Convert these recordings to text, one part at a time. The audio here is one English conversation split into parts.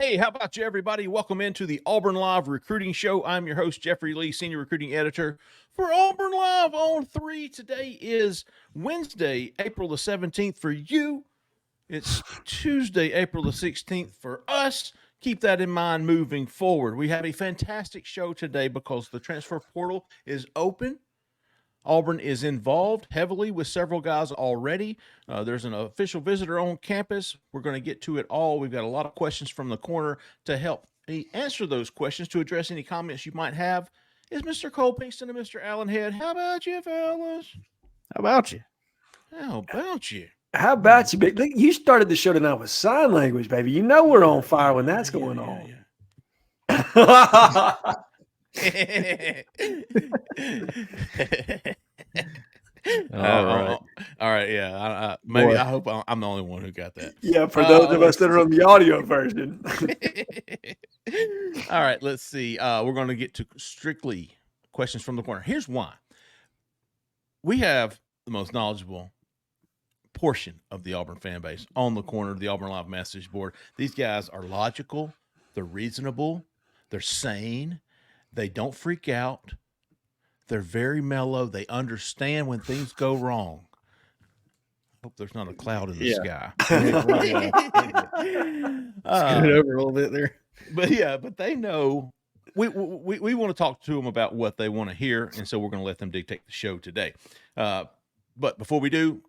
Hey, how about you, everybody? Welcome into the Auburn Live Recruiting Show. I'm your host, Jeffrey Lee, Senior Recruiting Editor for Auburn Live on 3. Today is Wednesday, April the 17th for you. It's Tuesday, April the 16th for us. Keep that in mind moving forward. We have a fantastic show today because the transfer portal is open. Auburn is involved heavily with several guys already. There's an official visitor on campus. We're going to get to it all. We've got a lot of questions from the corner to help me answer those questions, to address any comments you might have. Is Mr. Cole Pinkston and Mr. Allen Head? How about you, fellas? How about you? How about you? How about you, big? You started the show tonight with sign language, baby. You know we're on fire when that's going on. All right. Yeah. Maybe I hope I'm the only one who got that. Yeah, for those of us that are on the audio version. All right. Let's see. We're going to get to strictly questions from the corner. Here's why. We have the most knowledgeable portion of the Auburn fan base on the corner of the Auburn Live message board. These guys are logical. They're reasonable. They're sane. They don't freak out. They're very mellow. They understand when things go wrong. Hope there's not a cloud in the sky. Scoot it over a little bit there. But they know we want to talk to them about what they want to hear, and so we're going to let them dictate the show today. But before we do,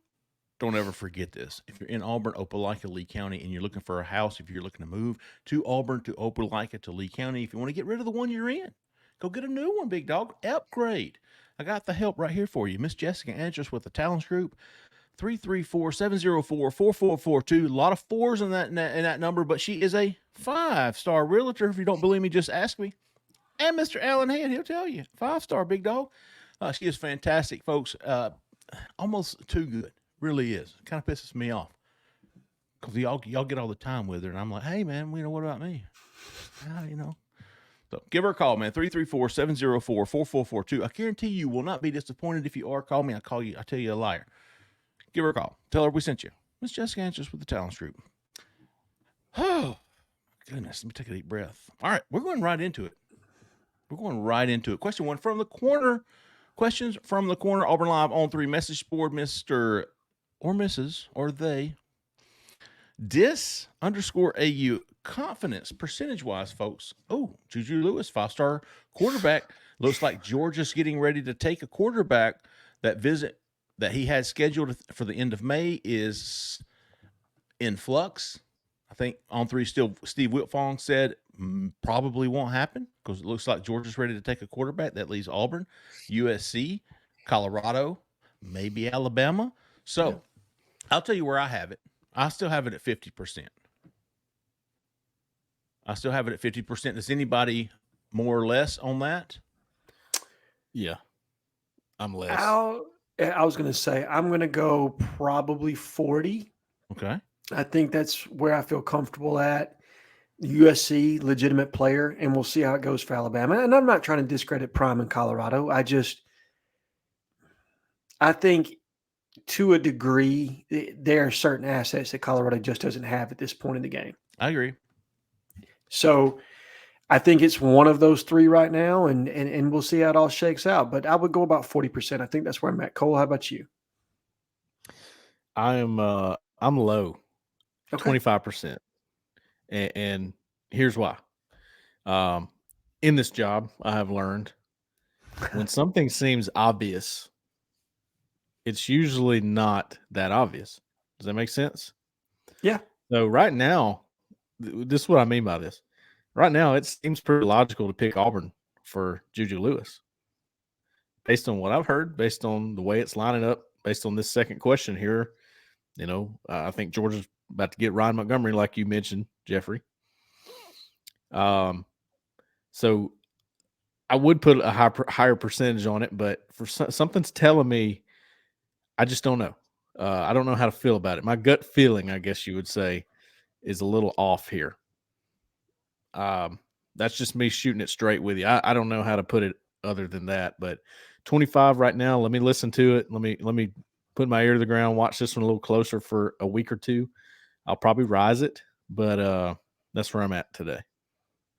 don't ever forget this. If you're in Auburn, Opelika, Lee County, and you're looking for a house, if you're looking to move to Auburn, to Opelika, to Lee County, if you want to get rid of the one you're in, go get a new one, big dog. Upgrade. I got the help right here for you. Miss Jessica Andrews with the Talents Group, 334-704-4442. A lot of fours in that number, but she is a 5-star realtor. If you don't believe me, just ask me. And Mr. Allen Head, he'll tell you. 5-star, big dog. She is fantastic, folks. Almost too good. Really is. It kind of pisses me off because y'all get all the time with her, and I'm like, hey, man, what about me? So give her a call, man, 334-704-4442. I guarantee you will not be disappointed if you are. Call me. I tell you a liar. Give her a call. Tell her we sent you. Miss Jessica Answers with the Talents Group. Oh, goodness. Let me take a deep breath. All right. We're going right into it. Question 1 from the corner. Questions from the corner. Auburn Live on 3 message board. Mr. or Mrs. or they. Dis_AU. Confidence percentage-wise, folks. Oh, Juju Lewis, 5-star quarterback. Looks like Georgia's getting ready to take a quarterback. That visit that he had scheduled for the end of May is in flux. I think on 3 still Steve Wiltfong said probably won't happen because it looks like Georgia's ready to take a quarterback. That leaves Auburn, USC, Colorado, maybe Alabama. So I'll tell you where I have it. I still have it at 50%. Does anybody more or less on that? Yeah. I'm less. I was going to say, I'm going to go probably 40. Okay. I think that's where I feel comfortable at. USC, legitimate player, and we'll see how it goes for Alabama. And I'm not trying to discredit Prime in Colorado. I think to a degree, there are certain assets that Colorado just doesn't have at this point in the game. I agree. So I think it's one of those 3 right now, and we'll see how it all shakes out. But I would go about 40%. I think that's where I'm at. Cole, how about you? I'm low, okay. 25%. And here's why. In this job, I have learned when something seems obvious, it's usually not that obvious. Does that make sense? Yeah. So right now, this is what I mean by this. Right now, it seems pretty logical to pick Auburn for Juju Lewis. Based on what I've heard, based on the way it's lining up, based on this second question here, I think Georgia's about to get Ryan Montgomery, like you mentioned, Jeffrey. So I would put a higher percentage on it, but for something's telling me, I just don't know. I don't know how to feel about it. My gut feeling, I guess you would say, is a little off here. That's just me shooting it straight with you. I don't know how to put it other than that, but 25 right now. Let me listen to it. Let me put my ear to the ground, watch this one a little closer for a week or two. I'll probably rise it, but That's where I'm at today.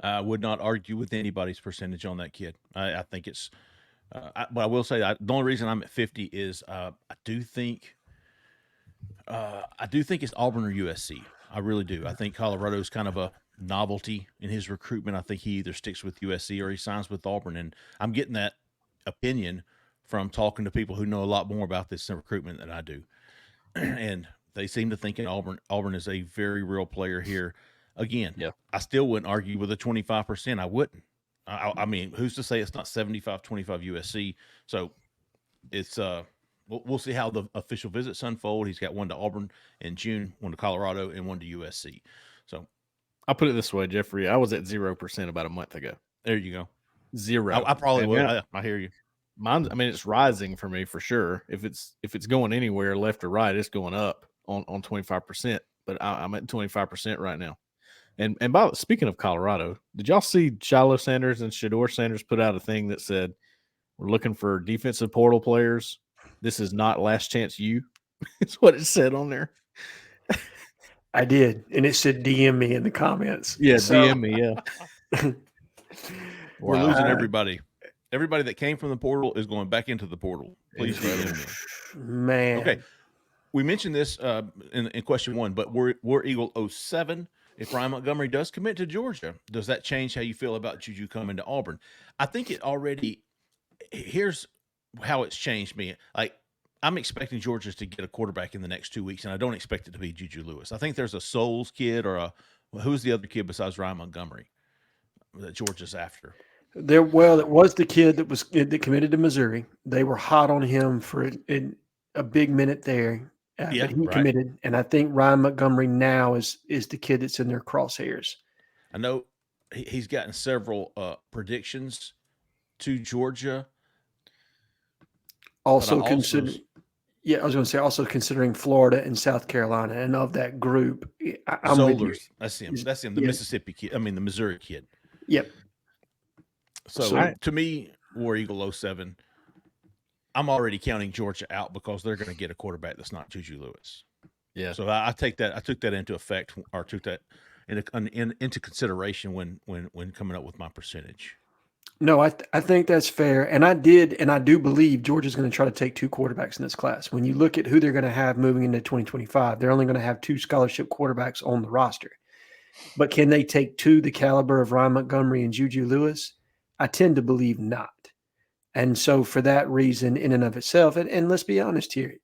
I would not argue with anybody's percentage on that kid. I think it's, but I will say the only reason I'm at 50 is I do think it's Auburn or USC. I really do. I think Colorado's kind of a novelty in his recruitment. I think he either sticks with USC or he signs with Auburn, and I'm getting that opinion from talking to people who know a lot more about this recruitment than I do, and they seem to think Auburn is a very real player here. Again, Yeah. I still wouldn't argue with a 25%. I wouldn't. I mean, who's to say it's not 75-25 USC? So it's we'll see how the official visits unfold. He's got one to Auburn in June, one to Colorado, and one to USC. So I'll put it this way, Jeffrey. I was at 0% about a month ago. there you go. 0. I probably And would. I hear you. Mine, I mean, it's rising for me for sure. If it's going anywhere left or right, it's going up on 25%. But I'm at 25% right now. And speaking of Colorado, did y'all see Shiloh Sanders and Shador Sanders put out a thing that said we're looking for defensive portal players? This is not last chance you. It's what it said on there. I did, and it said DM me in the comments. Yeah, So, DM me. Yeah, We're Wow. losing everybody. Everybody that came from the portal is going back into the portal. Please DM me. man. Okay. We mentioned this in question 1, but we're Eagle 07. If Ryan Montgomery does commit to Georgia, does that change how you feel about Juju coming to Auburn? I think it already – here's how it's changed me. Like, I'm expecting Georgia to get a quarterback in the next 2 weeks, and I don't expect it to be Juju Lewis. I think there's a Souls kid or who's the other kid besides Ryan Montgomery that Georgia's after? It was the kid that committed to Missouri. They were hot on him for a big minute there. But he committed, and I think Ryan Montgomery now is the kid that's in their crosshairs. I know he's gotten several predictions to Georgia. Also considering Florida and South Carolina, and of that group, I'm with you. That's him. That's him. The Mississippi kid. I mean, the Missouri kid. Yep. So to me, War Eagle 07. I'm already counting Georgia out because they're going to get a quarterback that's not Juju Lewis. Yeah. So I took that into effect, or took that into consideration when coming up with my percentage. No, I think that's fair, and I do believe Georgia's going to try to take 2 quarterbacks in this class. When you look at who they're going to have moving into 2025, they're only going to have 2 scholarship quarterbacks on the roster. But can they take 2 the caliber of Ryan Montgomery and Juju Lewis? I tend to believe not. And so for that reason, in and of itself, and let's be honest here,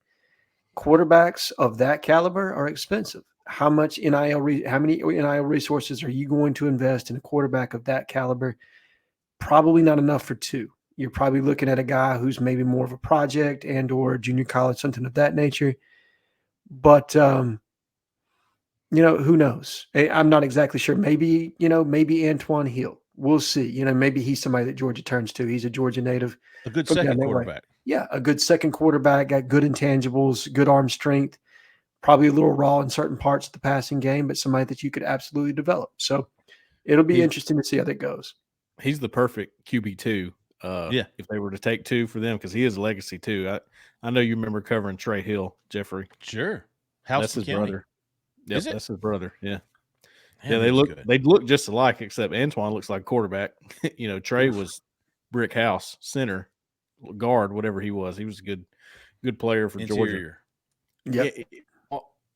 quarterbacks of that caliber are expensive. How many NIL resources are you going to invest in a quarterback of that caliber? Probably not enough for 2. You're probably looking at a guy who's maybe more of a project and or junior college, something of that nature. But who knows? I'm not exactly sure. Maybe Antoine Hill. We'll see. Maybe he's somebody that Georgia turns to. He's a Georgia native. A good second quarterback. Yeah, a good second quarterback, got good intangibles, good arm strength, probably a little raw in certain parts of the passing game, but somebody that you could absolutely develop. So it'll be interesting to see how that goes. He's the perfect QB2. If they were to take 2 for them, because he is a legacy too. I know you remember covering Trey Hill, Jeffrey. Sure. That's his brother. Yep, Is it? That's his brother. Yeah. Man, They look just alike, except Antoine looks like quarterback. Trey was brick house, center, guard, whatever he was. He was a good player for Georgia. Yeah.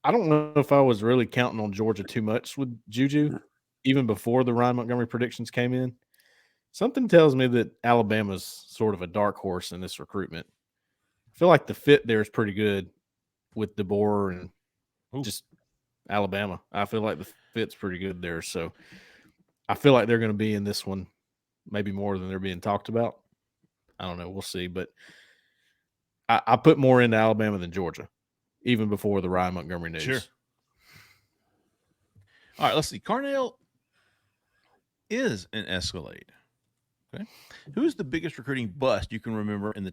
I don't know if I was really counting on Georgia too much with Juju, even before the Ryan Montgomery predictions came in. Something tells me that Alabama's sort of a dark horse in this recruitment. I feel like the fit there is pretty good with DeBoer and just Alabama. I feel like the fit's pretty good there. So I feel like they're going to be in this one maybe more than they're being talked about. I don't know. We'll see. But I put more into Alabama than Georgia, even before the Ryan Montgomery news. Sure. All right, let's see. Carnell is an Escalade. Okay. Who is the biggest recruiting bust you can remember in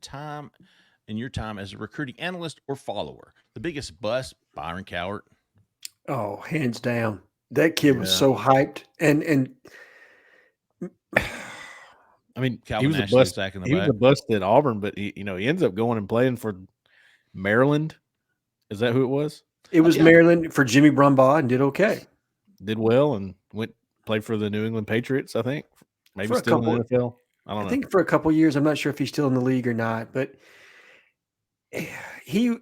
your time as a recruiting analyst or follower? The biggest bust, Byron Cowart. Oh, hands down. That kid was so hyped. And I mean, Calvin he was a Ashley bust. sack in the He back. was a bust at Auburn, but he ends up going and playing for Maryland. Is that who it was? it was Maryland for Jimmy Brumbaugh and did okay. Did well and went played for the New England Patriots, I think. Maybe For a still in couple, the NFL. I don't I know. think for a couple years, I'm not sure if he's still in the league or not, but he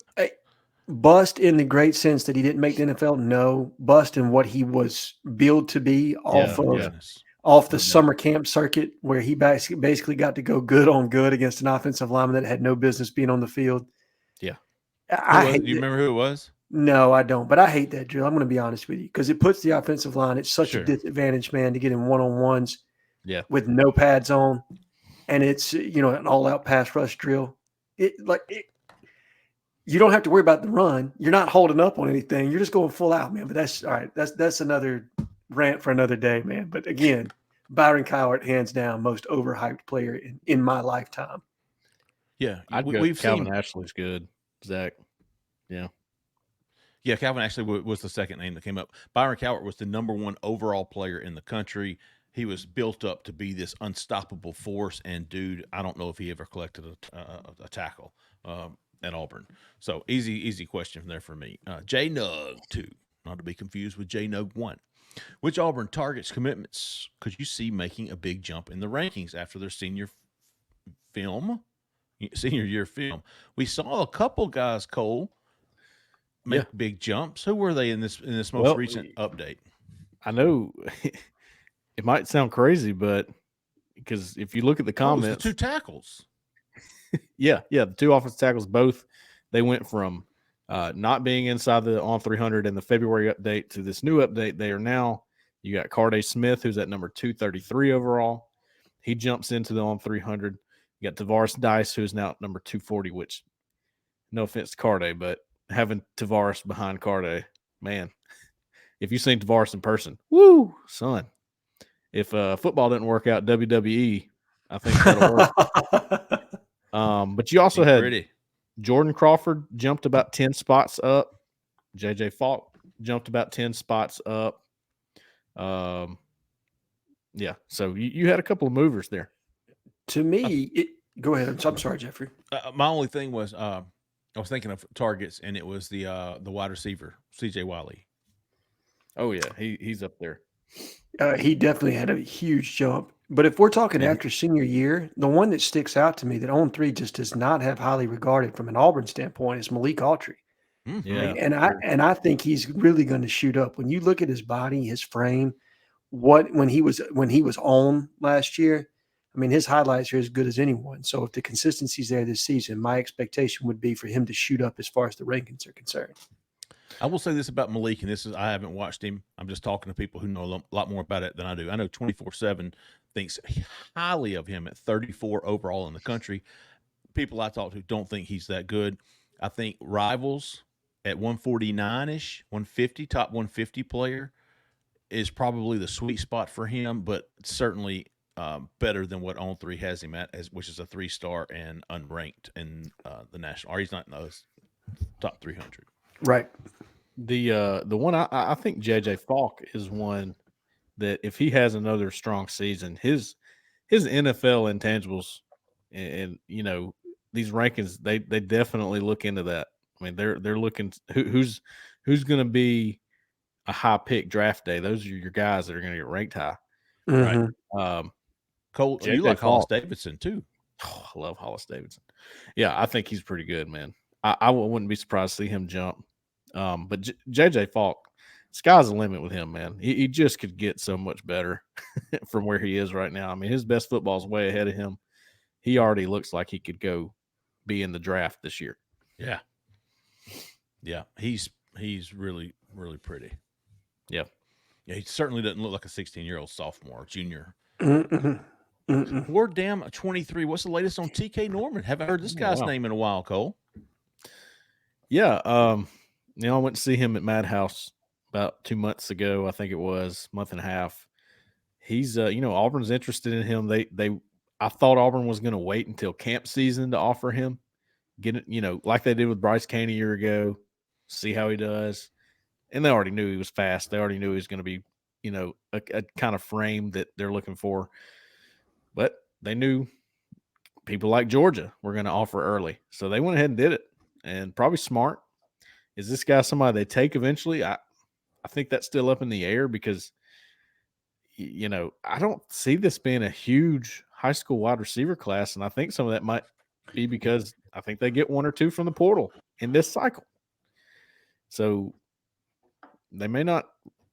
bust in the great sense that he didn't make the NFL. No, bust in what he was billed to be off No the doubt. summer camp circuit, where he basically got to go good on good against an offensive lineman that had no business being on the field. Yeah. Who was it? Do you remember who it was? No, I don't. But I hate that drill. I'm going to be honest with you, because it puts the offensive line at such a disadvantage, man, to get in one-on-ones with no pads on. And it's, an all-out pass rush drill. You don't have to worry about the run. You're not holding up on anything. You're just going full out, man. But that's all right. That's another rant for another day, man. But again, Byron Cowart, hands down, most overhyped player in my lifetime. Yeah, we've Calvin seen Ashley's good. Zach, yeah, Calvin Ashley was the second name that came up. Byron Cowart was the #1 overall player in the country. He was built up to be this unstoppable force. And dude, I don't know if he ever collected a tackle at Auburn. So easy question from there for me. J Nug 2, not to be confused with J Nug 1. Which Auburn targets commitments could you see making a big jump in the rankings after their senior year film? We saw a couple guys, Cole, make big jumps. Who were they in this most recent update? I know it might sound crazy, but because if you look at the comments, the 2 tackles. the 2 offensive tackles, both they went from not being inside the on 300 in the February update to this new update. They are now. You got Carday Smith, who's at number 233 overall. He jumps into the on 300. You got Tavares Dice, who's now at number 240. Which, no offense to Carday, but having Tavares behind Carday, man, if you've seen Tavares in person, woo, son. If football didn't work out, WWE, I think that'll work. But you also had Jordan Crawford jumped about 10 spots up. JJ Falk jumped about 10 spots up. So you had a couple of movers there. To me, go ahead. I'm sorry, Jeffrey. My only thing was I was thinking of targets, and it was the wide receiver, CJ Wiley. Oh yeah, he's up there. He definitely had a huge jump. But if we're talking after senior year, the one that sticks out to me that on 3 just does not have highly regarded from an Auburn standpoint is Malik Autry. Mm-hmm. Yeah, and I think he's really going to shoot up. When you look at his body, his frame, when he was on last year, I mean, his highlights are as good as anyone. So if the consistency's there this season, my expectation would be for him to shoot up as far as the rankings are concerned. I will say this about Malik, and I haven't watched him. I'm just talking to people who know a lot more about it than I do. I know 24/7 thinks highly of him at 34 overall in the country. People I talk to don't think he's that good. I think Rivals at 149-ish, 150, top 150 player is probably the sweet spot for him, but certainly better than what On 3 has him at, which is a 3-star and unranked in the national. Or he's not in those top 300. Right. The one I think JJ Falk is one that if he has another strong season, his NFL intangibles and these rankings they definitely look into that. I mean they're looking who's going to be a high pick draft day. Those are your guys that are going to get ranked high. Mm-hmm. Right. Cole, you like Hollis Davidson too. Oh, I love Hollis Davidson. Yeah, I think he's pretty good, man. I wouldn't be surprised to see him jump. But JJ Falk, sky's the limit with him, man. He just could get so much better from where he is right now. I mean, his best football is way ahead of him. He already looks like he could go be in the draft this year. Yeah. Yeah. He's really, really pretty. Yeah. Yeah. He certainly doesn't look like a 16-year-old sophomore or junior. Mm-mm. We're damn 23. What's the latest on TK Norman? Haven't heard this guy's name in a while, Cole. Yeah. I went to see him at Madhouse about 2 months ago. I think it was a month and a half. He's, Auburn's interested in him. I thought Auburn was going to wait until camp season to offer him, get it, like they did with Bryce Kane a year ago, see how he does. And they already knew he was fast. They already knew he was going to be, a kind of frame that they're looking for. But they knew people like Georgia were going to offer early. So they went ahead and did it, and probably smart. Is this guy somebody they take eventually? I think that's still up in the air because I don't see this being a huge high school wide receiver class, and I think some of that might be because I think they get one or two from the portal in this cycle. So they may not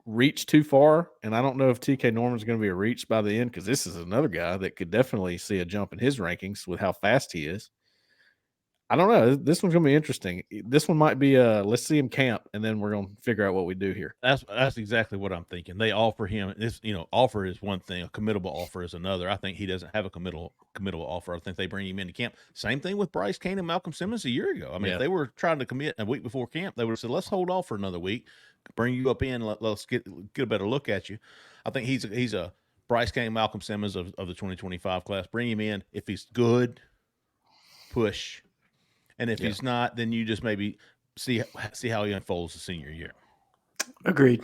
reach too far, and I don't know if TK Norman's going to be a reach by the end, because this is another guy that could definitely see a jump in his rankings with how fast he is. I don't know. This one's going to be interesting. This one might be let's see him camp, and then we're going to figure out what we do here. That's exactly what I'm thinking. They offer him this, offer is one thing, a committable offer is another. I think he doesn't have a committable offer. I think they bring him into camp. Same thing with Bryce Kane and Malcolm Simmons a year ago. I mean, if they were trying to commit a week before camp, they would have said, let's hold off for another week, bring you up in, let's get a better look at you. I think he's a Bryce Kane, Malcolm Simmons of the 2025 class. Bring him in. If he's good, push. And if he's not, then you just maybe see how he unfolds the senior year. Agreed.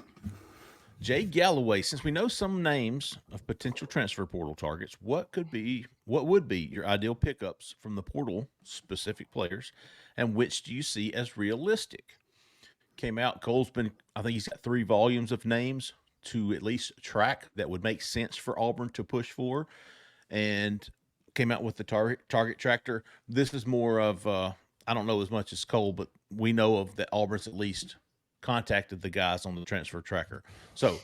Jay Galloway, since we know some names of potential transfer portal targets, what would be your ideal pickups from the portal specific players, and which do you see as realistic? Came out, I think he's got 3 volumes of names to at least track that would make sense for Auburn to push for, and came out with the target tractor. This is more of I don't know as much as Cole, but we know of that Auburn's at least contacted the guys on the transfer tracker. So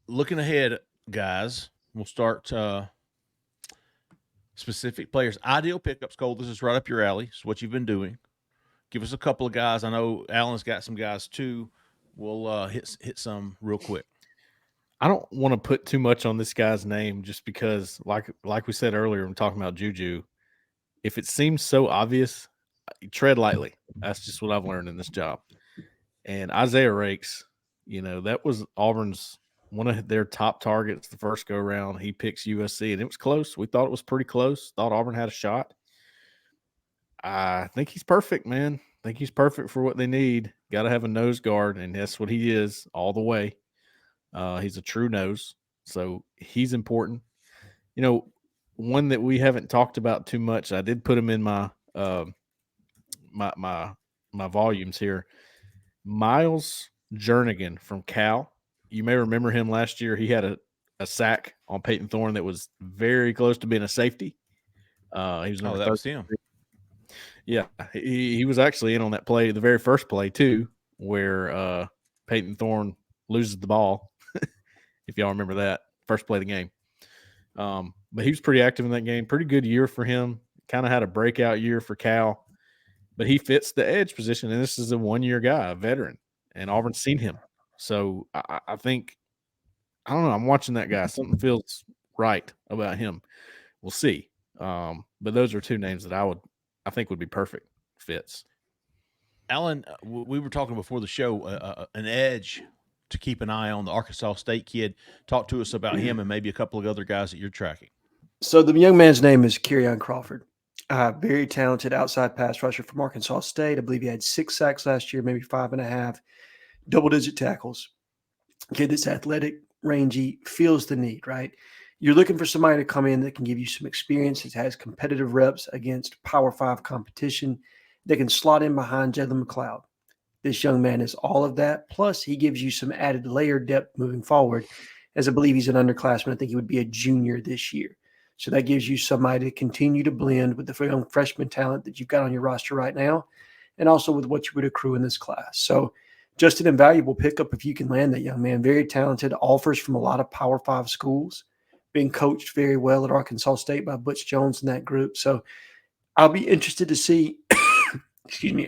looking ahead, guys, we'll start specific players. Ideal pickups, Cole. This is right up your alley. It's what you've been doing. Give us a couple of guys. I know Alan's got some guys too. We'll hit some real quick. I don't want to put too much on this guy's name just because, like we said earlier when talking about Juju, if it seems so obvious, tread lightly. That's just what I've learned in this job. And Isaiah Rakes, that was Auburn's one of their top targets the first go around. He picks USC, and it was close. We thought it was pretty close. Thought Auburn had a shot. I think he's perfect, man. I think he's perfect for what they need. Got to have a nose guard, and that's what he is all the way. He's a true nose, so he's important. One that we haven't talked about too much, I did put him in my my volumes here. Miles Jernigan from Cal. You may remember him last year. He had a sack on Peyton Thorne that was very close to being a safety. He was that was him. Yeah, he was actually in on that play, the very first play too, where Peyton Thorne loses the ball. If y'all remember that first play of the game. But he was pretty active in that game. Pretty good year for him. Kind of had a breakout year for Cal. But he fits the edge position, and this is a 1-year guy, a veteran, and Auburn's seen him. So I think, I don't know, I'm watching that guy. Something feels right about him. We'll see. But those are 2 names that I think would be perfect fits. Alan, we were talking before the show, an edge to keep an eye on, the Arkansas State kid. Talk to us about him and maybe a couple of other guys that you're tracking. So the young man's name is Kerryon Crawford. Very talented outside pass rusher from Arkansas State. I believe he had 6 sacks last year, maybe 5.5, double-digit tackles. Kid that's athletic, rangy, feels the need, right? You're looking for somebody to come in that can give you some experience, that has competitive reps against Power 5 competition, that can slot in behind Jalen McLeod. This young man is all of that. Plus, he gives you some added layer depth moving forward, as I believe he's an underclassman. I think he would be a junior this year. So that gives you somebody to continue to blend with the young freshman talent that you've got on your roster right now, and also with what you would accrue in this class. So just an invaluable pickup if you can land that young man. Very talented, offers from a lot of Power 5 schools, being coached very well at Arkansas State by Butch Jones and that group. So I'll be interested to see,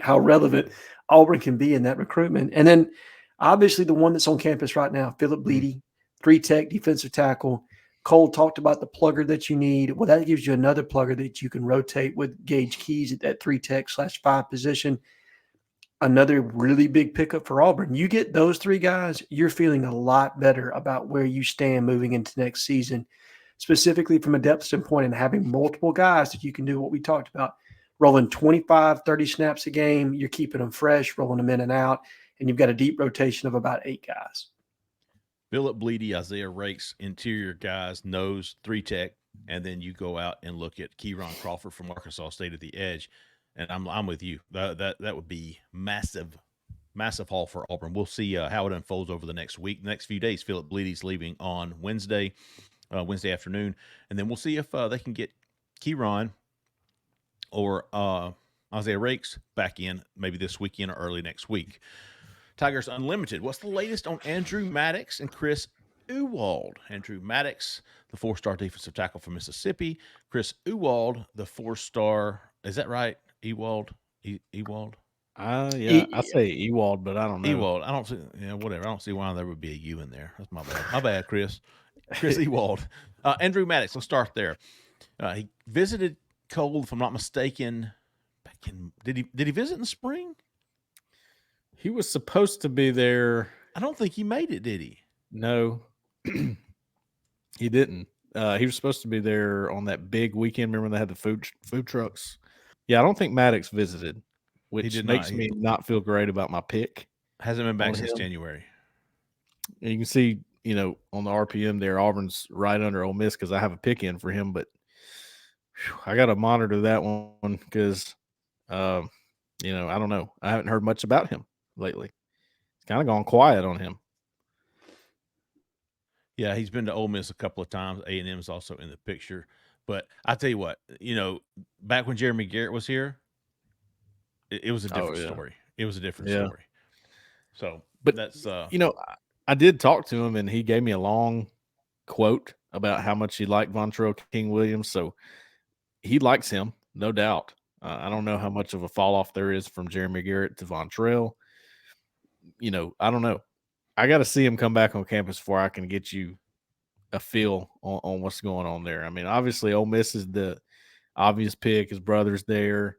how relevant Auburn can be in that recruitment. And then obviously the one that's on campus right now, Philip Bleedy, 3-tech defensive tackle. Cole talked about the plugger that you need. Well, that gives you another plugger that you can rotate with Gage Keys at that 3-tech/5 position. Another really big pickup for Auburn. You get those 3 guys, you're feeling a lot better about where you stand moving into next season, specifically from a depth standpoint, and having multiple guys that you can do what we talked about, rolling 25, 30 snaps a game. You're keeping them fresh, rolling them in and out, and you've got a deep rotation of about 8 guys. Philip Bleedy, Isaiah Rakes, interior guys, nose, 3-tech, and then you go out and look at Kerryon Crawford from Arkansas State at the edge, and I'm with you. That would be massive massive haul for Auburn. We'll see how it unfolds over the next week. The next few days, Philip Bleedy's leaving on Wednesday afternoon, and then we'll see if they can get Keyron or Isaiah Rakes back in maybe this weekend or early next week. Tigers Unlimited. What's the latest on Andrew Maddox and Chris Ewald? Andrew Maddox, the 4-star defensive tackle from Mississippi. Chris Ewald, the 4-star. Is that right? Ewald? Ewald? Yeah, I say Ewald, but I don't know. Ewald. I don't see, whatever. I don't see why there would be a U in there. That's my bad. My bad, Chris. Chris Ewald. Andrew Maddox, let's start there. He visited Cole, if I'm not mistaken, did he visit in the spring? He was supposed to be there. I don't think he made it, did he? No, he didn't. He was supposed to be there on that big weekend. Remember when they had the food trucks? Yeah, I don't think Maddox visited, which makes me not feel great about my pick. Hasn't been back since January. And you can see, on the RPM there, Auburn's right under Ole Miss because I have a pick in for him, but I got to monitor that one because, I don't know. I haven't heard much about him lately. It's kind of gone quiet on him. Yeah, he's been to Ole Miss a couple of times. A&M is also in the picture. But I tell you what, back when Jeremy Garrett was here, it was a different story. It was a different story. So, but that's I did talk to him, and he gave me a long quote about how much he liked Vontrell King Williams. So he likes him, no doubt. I don't know how much of a fall off there is from Jeremy Garrett to Vontrell. I don't know. I got to see him come back on campus before I can get you a feel on what's going on there. I mean, obviously, Ole Miss is the obvious pick. His brother's there.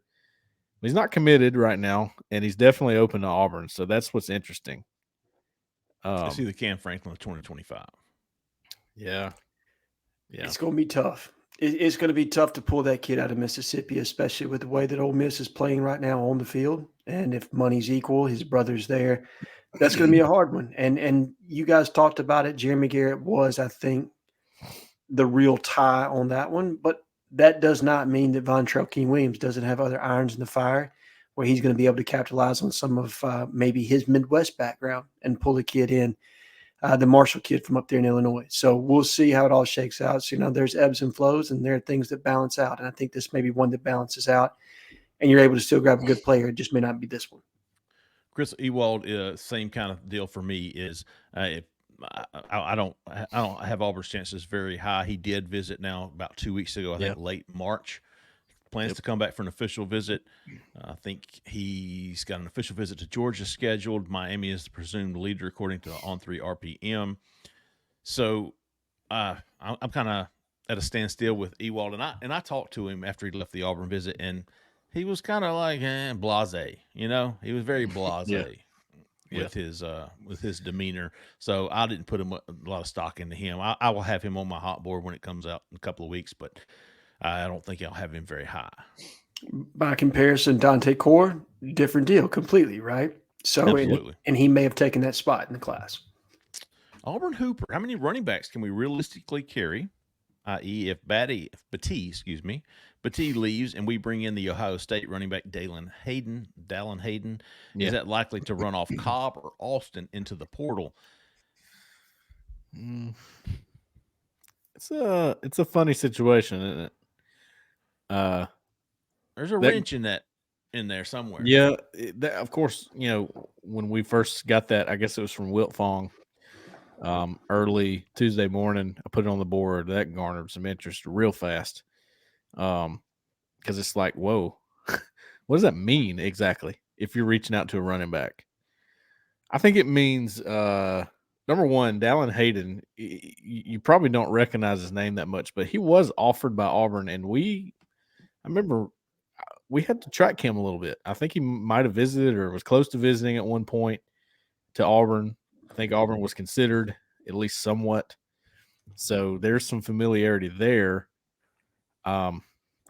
He's not committed right now, and he's definitely open to Auburn. So that's what's interesting. I see the Cam Franklin of 2025. Yeah. It's going to be tough. It's going to be tough to pull that kid out of Mississippi, especially with the way that Ole Miss is playing right now on the field. And if money's equal, his brother's there. That's going to be a hard one. And you guys talked about it. Jeremy Garrett was, I think, the real tie on that one. But that does not mean that Vontrell King Williams doesn't have other irons in the fire where he's going to be able to capitalize on some of maybe his Midwest background and pull a kid in, the Marshall kid from up there in Illinois. So we'll see how it all shakes out. So, there's ebbs and flows, and there are things that balance out. And I think this may be one that balances out, and you're able to still grab a good player. It just may not be this one. Chris Ewald, same kind of deal for me. Is I don't have Auburn's chances very high. He did visit now about 2 weeks ago, I think late March. Plans to come back for an official visit. I think he's got an official visit to Georgia scheduled. Miami is the presumed leader according to the On3 RPM. So I'm kind of at a standstill with Ewald, and I talked to him after he left the Auburn visit, and he was kind of like blasé. He was very blasé with his demeanor. So I didn't put a lot of stock into him. I will have him on my hot board when it comes out in a couple of weeks, but I don't think I'll have him very high. By comparison, Dante Core, different deal completely, right? So, and he may have taken that spot in the class. Auburn Hooper, how many running backs can we realistically carry? I.e., if Batty leaves and we bring in the Ohio State running back Dallin Hayden, is that likely to run off Cobb or Austin into the portal? It's a funny situation, isn't it? There's a wrench in there somewhere. Yeah, of course. When we first got that, I guess it was from Wilt Fong. Early Tuesday morning, I put it on the board. That garnered some interest real fast. Because it's like, whoa, what does that mean exactly? If you're reaching out to a running back, I think it means number one, Dallin Hayden. You probably don't recognize his name that much, but he was offered by Auburn, and I remember we had to track him a little bit. I think he might have visited or was close to visiting at one point to Auburn. I think Auburn was considered at least somewhat. So there's some familiarity there. And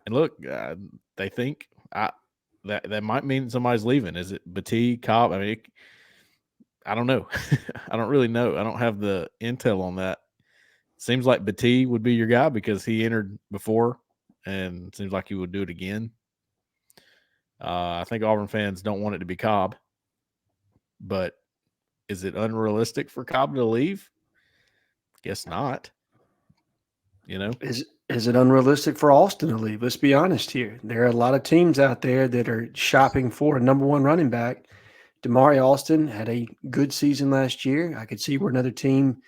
look, they think that might mean somebody's leaving. Is it Batty, Cobb? I mean, I don't know. I don't really know. I don't have the intel on that. Seems like Batty would be your guy because he entered before. And seems like he would do it again. I think Auburn fans don't want it to be Cobb. but is it unrealistic for Cobb to leave? Guess not. You know, Is it unrealistic for Austin to leave? Let's be honest here. There are a lot of teams out there that are shopping for a number one running back. Damari Alston had a good season last year. I could see where another team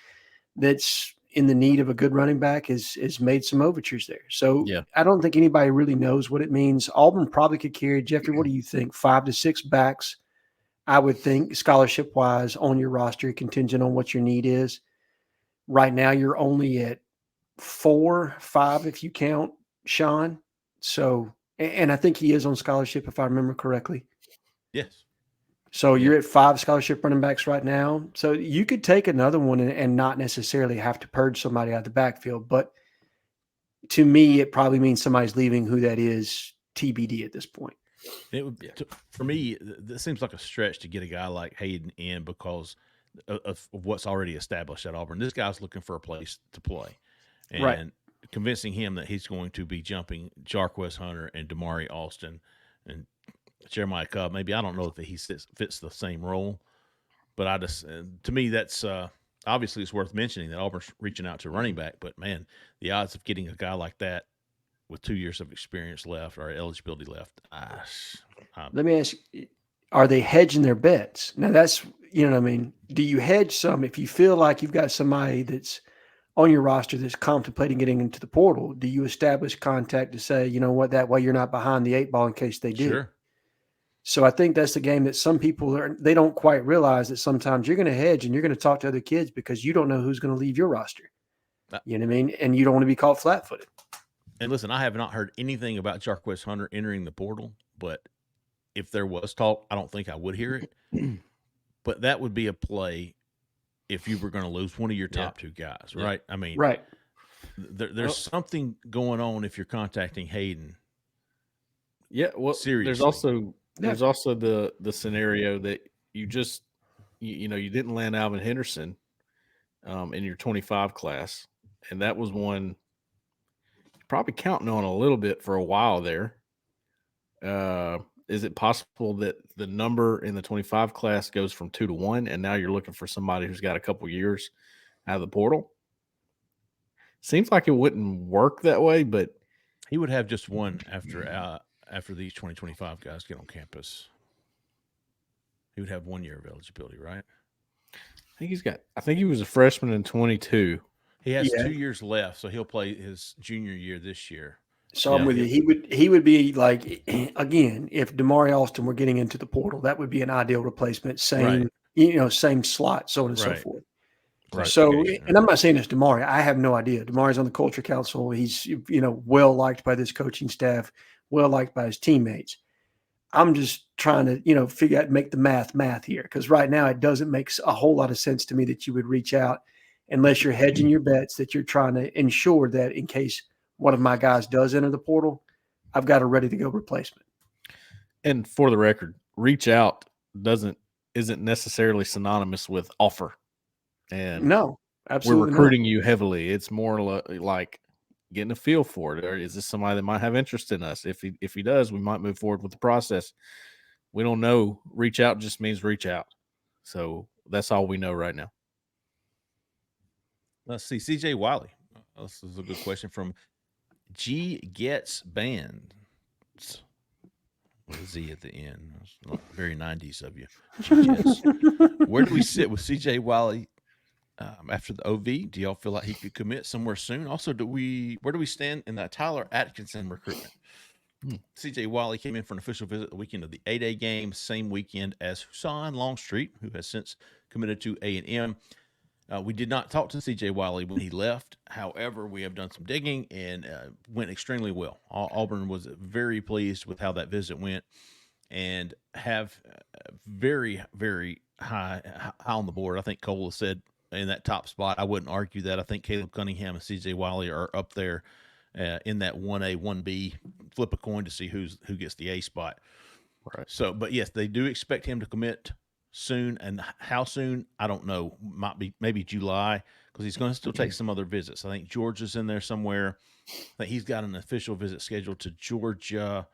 that's in the need of a good running back is made some overtures there. So yeah. I don't think anybody really knows what it means. Auburn probably could carry, Jeffrey, what do you think? 5 to 6 backs, I would think, scholarship-wise, on your roster, contingent on what your need is. Right now, you're only at 4, 5 if you count Sean. So, and I think he is on scholarship if I remember correctly. Yes. So you're at 5 scholarship running backs right now. So you could take another one and not necessarily have to purge somebody out of the backfield. But to me, it probably means somebody's leaving. Who that is, TBD at this point. It would for me. This seems like a stretch to get a guy like Hayden in because of what's already established at Auburn. This guy's looking for a place to play, and Right. convincing him that he's going to be jumping Jarquez Hunter and Damari Alston and Jeremiah Cobb. Maybe I don't know if he fits the same role, but I just to me that's obviously it's worth mentioning that Auburn's reaching out to running back. But man, the odds of getting a guy like that with 2 years of experience left or eligibility left, Let me ask you, are they hedging their bets? Now that's, you know what I mean? Do you hedge some if you feel like you've got somebody that's on your roster that's contemplating getting into the portal? Do you establish contact to say, you know what, that way you're not behind the 8 ball in case they do? Sure. So I think that's the game that some people they don't quite realize that sometimes you're going to hedge and you're going to talk to other kids because you don't know who's going to leave your roster. You know what I mean? And you don't want to be caught flat-footed. And listen, I have not heard anything about Jarquez Hunter entering the portal, but if there was talk, I don't think I would hear it. But that would be a play if you were going to lose one of your top 2 guys, right? I mean, right. There's something going on if you're contacting Hayden. Yeah, well, seriously. There's also the scenario that you just you didn't land Alvin Henderson in your 25 class, and that was one you're probably counting on a little bit for a while there. Is it possible that the number in the 25 class goes from 2 to 1, and now you're looking for somebody who's got a couple years out of the portal? Seems like it wouldn't work that way, but he would have just one after these 2025 guys get on campus. He would have 1 year of eligibility, right? I think he was a freshman in 22. He has 2 years left, so he'll play his junior year this year. So I'm with you. He would be like, again, if Damari Alston were getting into the portal, that would be an ideal replacement. Same, same slot, so on and so forth. Right. So, and I'm not saying it's Damari. I have no idea. Damari's on the culture council. He's, well liked by this coaching staff, well liked by his teammates. I'm just trying to, figure out, make the math here. Because right now it doesn't make a whole lot of sense to me that you would reach out unless you're hedging your bets, that you're trying to ensure that in case one of my guys does enter the portal, I've got a ready to go replacement. And for the record, reach out isn't necessarily synonymous with offer. And no, absolutely we're recruiting you heavily. It's more like getting a feel for it. Or is this somebody that might have interest in us? If he does, we might move forward with the process. We don't know. Reach out just means reach out. So that's all we know right now. Let's see. CJ Wiley. This is a good question from G Gets Band. With a Z at the end. Very 90s of you. Where do we sit with CJ Wiley after the OV? Do y'all feel like he could commit somewhere soon? Also, where do we stand in that Tyler Atkinson recruitment? CJ Wiley came in for an official visit the weekend of the 8A game, same weekend as Husan Longstreet, who has since committed to A&M. We did not talk to CJ Wiley when he left. However, we have done some digging and went extremely well. Auburn was very pleased with how that visit went and have very, very high on the board. I think Cole has said in that top spot. I wouldn't argue that. I think Caleb Cunningham and CJ Wiley are up there in that 1A, 1B. Flip a coin to see who gets the A spot. Right. So, but yes, they do expect him to commit soon, and how soon I don't know. Might be maybe July, because he's going to still take some other visits. I think Georgia's in there somewhere. I think he's got an official visit scheduled to Georgia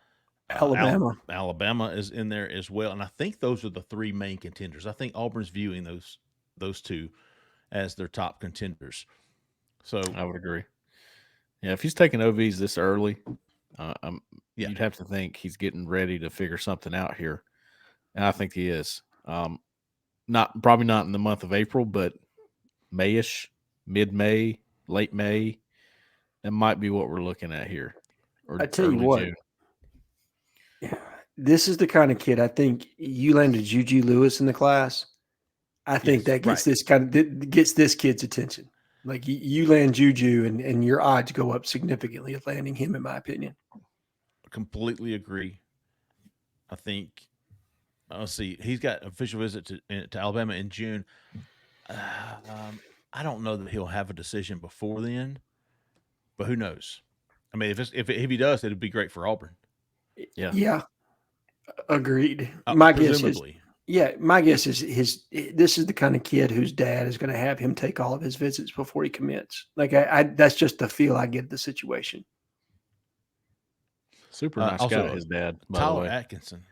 Alabama is in there as well, and I think those are the three main contenders. I think Auburn's viewing those two as their top contenders. So I would agree. Yeah, if he's taking OVs this early, you'd have to think he's getting ready to figure something out here, and I think he is. Probably not in the month of April, but Mayish, mid-May, late May. That might be what we're looking at here. Or I tell you what, June. this is the kind of kid I think you landed Juju Lewis in the class. I think that gets gets this kid's attention. Like you land Juju and your odds go up significantly of landing him, in my opinion. Completely agree. I think. Let's see. He's got official visit to Alabama in June. I don't know that he'll have a decision before then, but who knows? I mean, if he does, it'd be great for Auburn. Yeah, agreed. My guess is this is the kind of kid whose dad is going to have him take all of his visits before he commits. Like that's just the feel I get of the situation. Super nice guy, his dad. Tyler Atkinson.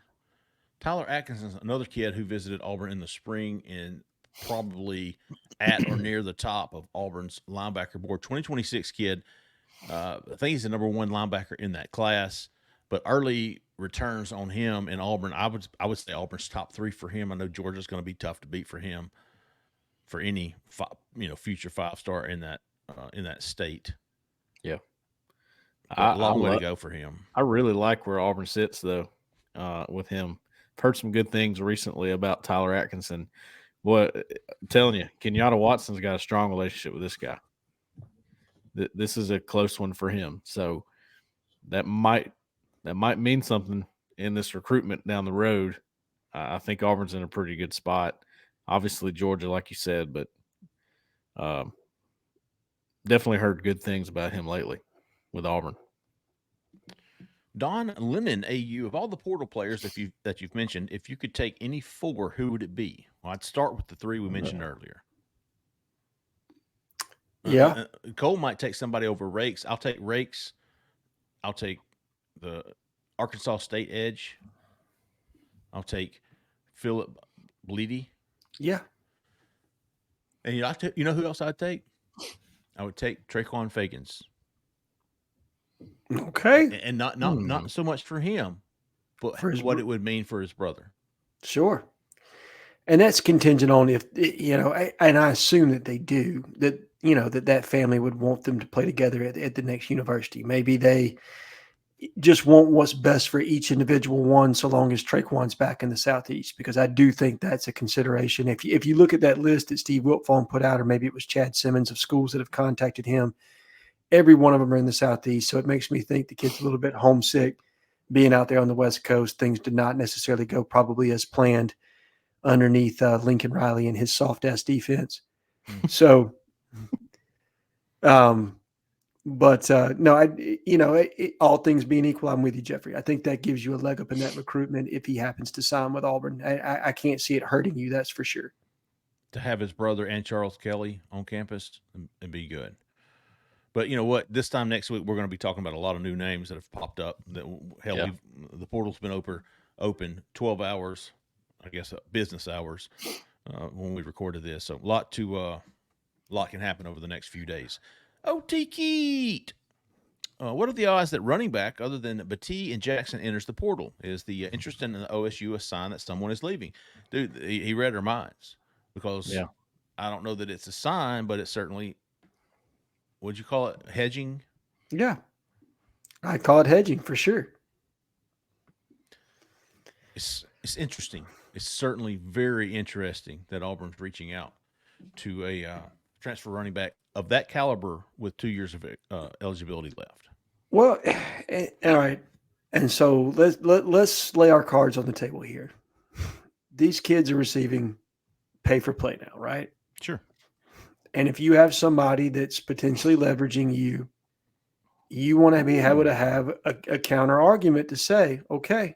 Tyler Atkinson's another kid who visited Auburn in the spring and probably at or near the top of Auburn's linebacker board. 2026 kid. I think he's the number one linebacker in that class. But early returns on him in Auburn, I would say Auburn's top three for him. I know Georgia's going to be tough to beat for him for any future 5-star in that state. Yeah, a long way to go for him. I really like where Auburn sits though with him. I've heard some good things recently about Tyler Atkinson. What I'm telling you, Kenyatta Watson's got a strong relationship with this guy. This is a close one for him. So that might mean something in this recruitment down the road. I think Auburn's in a pretty good spot. Obviously Georgia, like you said, but definitely heard good things about him lately with Auburn. Don Lemon, AU, of all the portal players that you've mentioned, if you could take any four, who would it be? Well, I'd start with the three we mentioned earlier. Yeah. Cole might take somebody over Rakes. I'll take Rakes. I'll take the Arkansas State edge. I'll take Philip Bleedy. Yeah. And you know who else I'd take? I would take Traquan Fagans. Okay. And not so much for him, but for what it would mean for his brother. Sure. And that's contingent on if, and I assume that they do, that family would want them to play together at the next university. Maybe they just want what's best for each individual one, so long as Traquan's back in the Southeast, because I do think that's a consideration. If you look at that list that Steve Wiltfong put out, or maybe it was Chad Simmons of schools that have contacted him, every one of them are in the Southeast. So it makes me think the kid's a little bit homesick being out there on the West Coast. Things did not necessarily go probably as planned underneath Lincoln Riley and his soft ass defense. So, no, all things being equal, I'm with you, Jeffrey. I think that gives you a leg up in that recruitment if he happens to sign with Auburn. I can't see it hurting you, that's for sure. To have his brother and Charles Kelly on campus and be good. But you know what? This time next week, we're going to be talking about a lot of new names that have popped up. The portal's been open 12 hours, I guess, business hours when we recorded this. So a lot can happen over the next few days. OT Keat. What are the odds that running back other than Batee and Jackson enters the portal? Is the interest in the OSU a sign that someone is leaving? Dude, he read our minds because I don't know that it's a sign, but it's certainly, what'd you call it? Hedging? Yeah. I call it hedging for sure. It's interesting. It's certainly very interesting that Auburn's reaching out to a transfer running back of that caliber with 2 years of eligibility left. Well, all right. And so let's lay our cards on the table here. These kids are receiving pay for play now, right? Sure. And if you have somebody that's potentially leveraging you, you want to be able to have a counter argument to say, okay,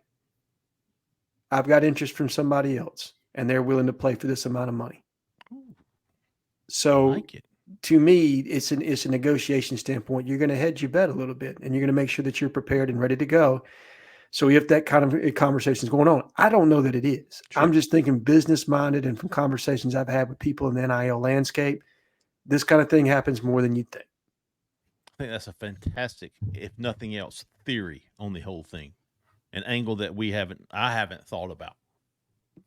I've got interest from somebody else and they're willing to play for this amount of money. So to me, it's a negotiation standpoint. You're going to hedge your bet a little bit and you're going to make sure that you're prepared and ready to go So if that kind of a conversation is going on, I don't know that it is. Sure. I'm just thinking business minded, and from conversations I've had with people in the NIL landscape, this kind of thing happens more than you'd think. I think that's a fantastic, if nothing else, theory on the whole thing, an angle that I haven't thought about.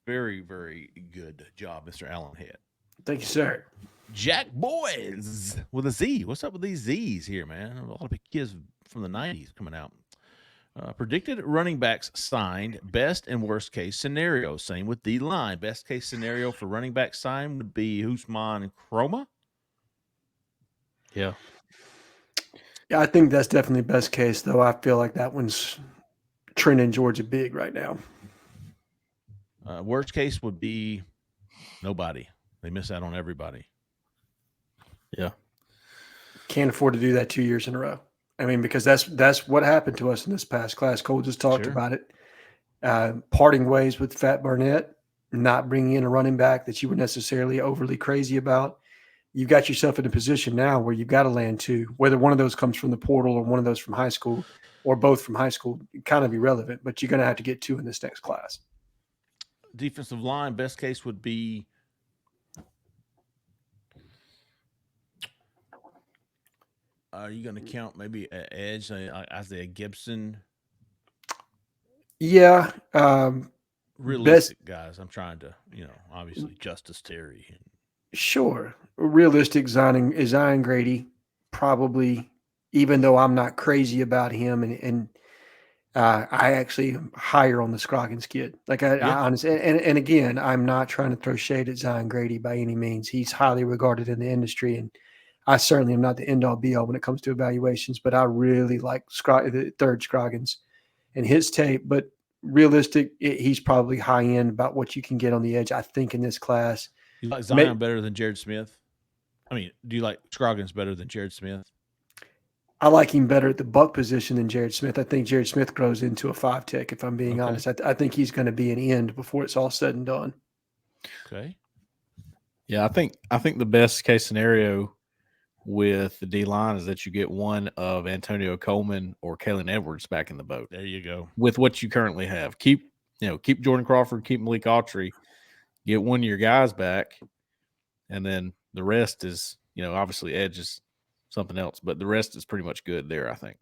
Very, very good job, Mr. Allen Head. Thank you, sir. Jack Boys with a Z. What's up with these Z's here, man? A lot of kids from the 90s coming out. Predicted running backs signed, best and worst case scenario. Same with D-line. Best case scenario for running back signed would be Usman Chroma. Yeah. Yeah, I think that's definitely best case, though. I feel like that one's trending Georgia big right now. Worst case would be nobody. They miss out on everybody. Yeah. Can't afford to do that 2 years in a row. I mean, because that's what happened to us in this past class. Cole just talked about it. Parting ways with Fat Barnett, not bringing in a running back that you were necessarily overly crazy about. You've got yourself in a position now where you've got to land two, whether one of those comes from the portal or one of those from high school or both from high school, kind of irrelevant, but you're going to have to get two in this next class. Defensive line, best case would be are you going to count maybe an edge, Isaiah Gibson? Yeah. Realistic guys. I'm trying to, obviously Justice Terry. Sure. Realistic Zion Grady, probably, even though I'm not crazy about him. And I actually am higher on the Scroggins kid. Like I honestly, and again, I'm not trying to throw shade at Zion Grady by any means. He's highly regarded in the industry, and I certainly am not the end all be all when it comes to evaluations, but I really like the third Scroggins and his tape. But realistic, he's probably high end about what you can get on the edge, I think, in this class. You like Zion better than Jared Smith? I mean, do you like Scroggins better than Jared Smith? I like him better at the buck position than Jared Smith. I think Jared Smith grows into a 5-tech, if I'm being honest. I think he's going to be an end before it's all said and done. Okay. Yeah, I think the best case scenario with the D-line is that you get one of Antonio Coleman or Kalen Edwards back in the boat. There you go. With what you currently have. Keep Jordan Crawford, keep Malik Autry, get one of your guys back, and then the rest is, obviously edge is something else, but the rest is pretty much good there, I think.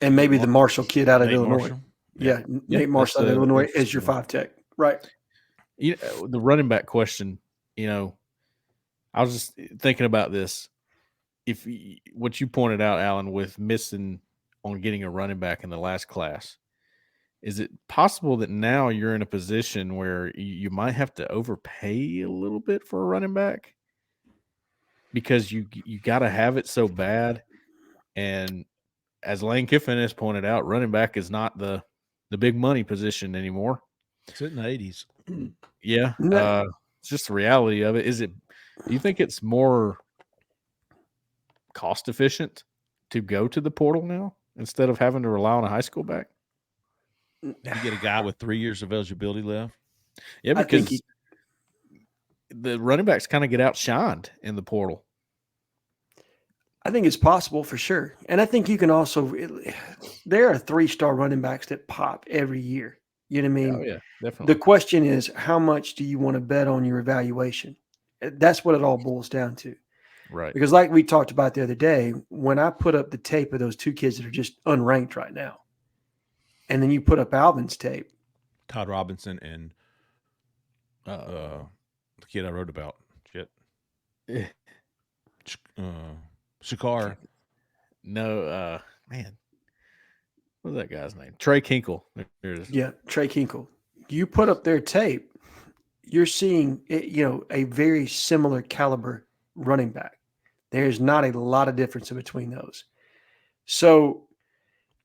And maybe the Marshall kid out of Illinois. Marshall. Yeah, Nate Marshall out of Illinois as your 5-tech. Right. The running back question, I was just thinking about this. If what you pointed out, Alan, with missing on getting a running back in the last class, is it possible that now you're in a position where you might have to overpay a little bit for a running back because you got to have it so bad? And as Lane Kiffin has pointed out, running back is not the big money position anymore. It's in the 80s. Yeah. No. It's just the reality of it. Do you think it's more cost efficient to go to the portal now instead of having to rely on a high school back? You get a guy with 3 years of eligibility left. Yeah, because the running backs kind of get outshined in the portal. I think it's possible for sure. And I think you can also – there are 3-star running backs that pop every year. You know what I mean? Oh, yeah, definitely. The question is, how much do you want to bet on your evaluation? That's what it all boils down to. Right. Because like we talked about the other day, when I put up the tape of those two kids that are just unranked right now, and then you put up Alvin's tape. Todd Robinson and the kid I wrote about. Shit. Shakar. No, man. What's that guy's name? Trey Kinkle. Yeah, Trey Kinkle. You put up their tape, you're seeing a very similar caliber running back. There's not a lot of difference in between those. So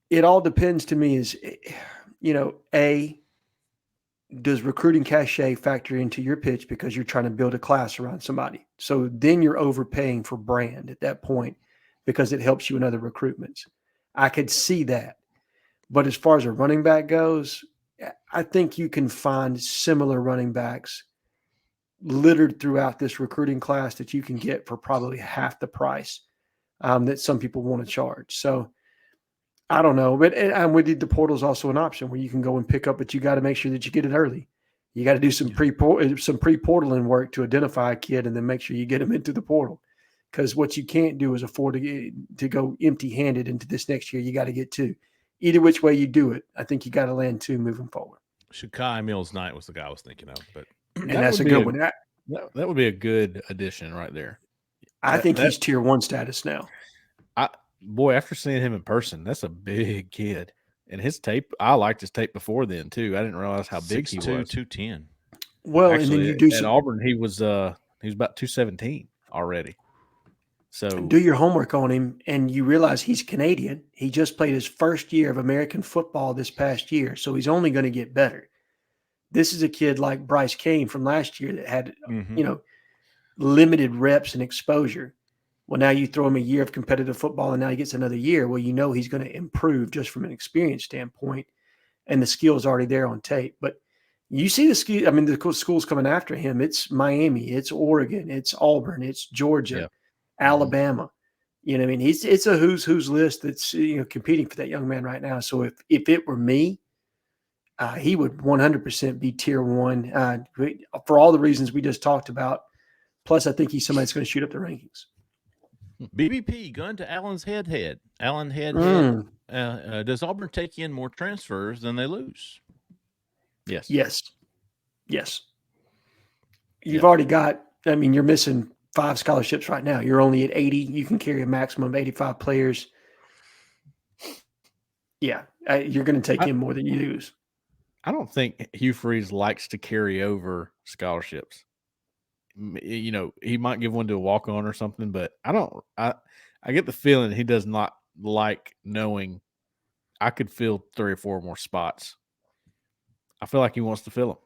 it all depends to me is, A, does recruiting cachet factor into your pitch because you're trying to build a class around somebody? So then you're overpaying for brand at that point because it helps you in other recruitments. I could see that. But as far as a running back goes, I think you can find similar running backs littered throughout this recruiting class that you can get for probably half the price that some people want to charge. So I don't know, but I'm with you. The portal is also an option where you can go and pick up, but you got to make sure that you get it early. You got to do some pre-portaling work to identify a kid and then make sure you get him into the portal. Because what you can't do is afford to go empty-handed into this next year. You got to get 2. Either which way you do it, I think you got to land 2 moving forward. Shakai Mills-Knight was the guy I was thinking of, but and that's a good one. That would be a good addition right there. I think he's tier 1 status now. Boy, after seeing him in person, that's a big kid. And his tape, I liked his tape before then too. I didn't realize how big he was. 210. Well, actually, and then you do at Auburn, he was about 217 already. So do your homework on him, and you realize he's Canadian. He just played his first year of American football this past year, so he's only going to get better. This is a kid like Bryce Kane from last year that had, limited reps and exposure. Well, now you throw him a year of competitive football, and now he gets another year. Well, he's going to improve just from an experience standpoint, and the skill's already there on tape. But you see the skill. I mean, the schools coming after him. It's Miami, it's Oregon, it's Auburn, it's Georgia, Alabama. You know what I mean? It's a who's list that's competing for that young man right now. So if it were me, he would 100% be tier 1 for all the reasons we just talked about. Plus, I think he's somebody that's going to shoot up the rankings. BBP, gun to Allen's head. Allen head. Does Auburn take in more transfers than they lose? Yes. You've already got, you're missing 5 scholarships right now. You're only at 80. You can carry a maximum of 85 players. Yeah, you're going to take in more than you lose. I don't think Hugh Freeze likes to carry over scholarships. He might give one to a walk-on or something, but I get the feeling he does not like knowing I could fill 3 or 4 more spots. I feel like he wants to fill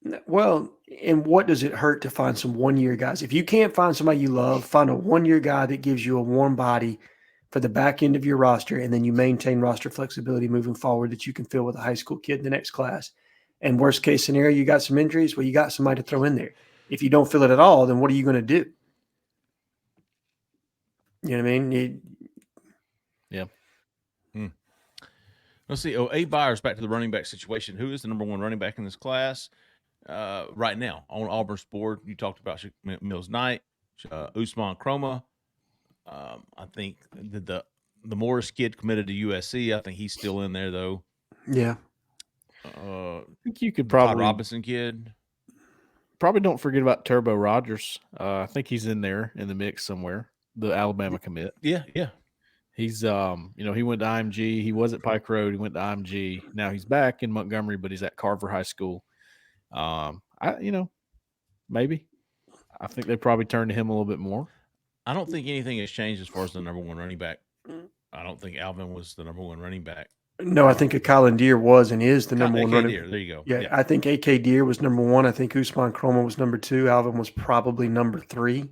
them. Well, and what does it hurt to find some 1-year guys? If you can't find somebody you love, find a 1-year guy that gives you a warm body for the back end of your roster, and then you maintain roster flexibility moving forward that you can fill with a high school kid in the next class. And worst case scenario, you got some injuries, well, you got somebody to throw in there. If you don't fill it at all, then what are you going to do? You know what I mean? Yeah. Let's see. A Byers, back to the running back situation. Who is the number 1 running back in this class right now on Auburn's board? You talked about Mills-Knight, Usman Chroma. I think the Morris kid committed to USC. I think he's still in there though. Yeah. I think you could probably Todd Robinson kid. Probably don't forget about Turbo Rogers. I think he's in there in the mix somewhere. The Alabama commit. Yeah. He's he went to IMG. He was at Pike Road. He went to IMG. Now he's back in Montgomery, but he's at Carver High School. Maybe. I think they probably turn to him a little bit more. I don't think anything has changed as far as the number 1 running back. I don't think Alvin was the number 1 running back. No, I think Kylan Deere was and is the number 1 running back. There you go. Yeah, I think AK Deere was number 1. I think Usman Chroma was number 2. Alvin was probably number 3.